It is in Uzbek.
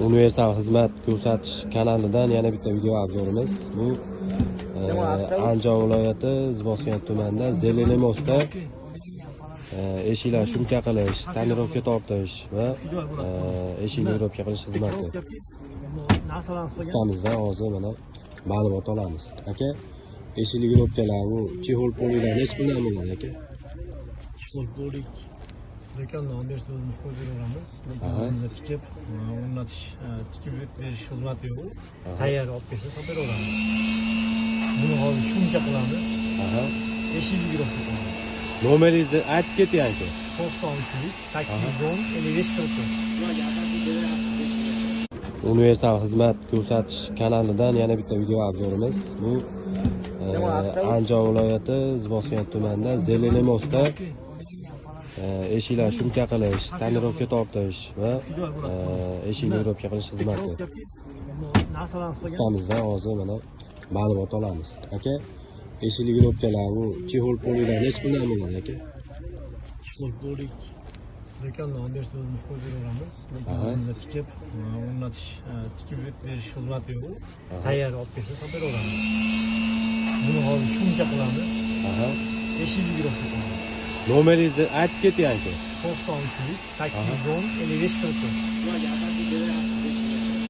Universal xizmat ko'rsatish kanalidan yana bitta video obzorimiz. Bu Andijon viloyati Zivosiyat tumanida Zelenimosda eshiklar shumka qilish, tonirovka tortish va eshik lirovka qilish xizmati. Ustamizdan hozir mana ma'lumot olamiz. Aka, eshik lirovkalar bu chexol polilar necha puldan bo'ladi aka? Chexol polik do'kondan bersa o'zimiz qo'yib beramiz. Lekin o'zimizda tikib, o'rnatish, tikib berish xizmati yo'q. Tayyor olib kelsa sotib beramiz. Buni hozir shumka qilamiz. Eshik lirovka qilamiz. Nomeringizni aytib keting aka. 93 810 55 44. Universal xizmat ko'rsatish kanalidan yana bitta video obzorimiz. Bu Andijon viloyati Zivosiyat tumanida Zelenimosda eshiklar shumka qilish, tonirovka tortish va eshik lirovka qilish xizmati. Ustamizdan hozir mana ma'lumot olamiz. Aka, eshik lirovkalar bu chexol polilar necha puldan bo'ladi aka? Chexol polik do'kondan bersa o'zimiz qo'yib beramiz. Lekin o'zimizda tikib, o'rnatish, tikib berish xizmati yo'q. Tayyor olib kelsa sotib beramiz. Buni hozir shumka qilamiz. Eshik lirovka qilamiz. Nomeringizni aytib keting aka. 93 810 55 44.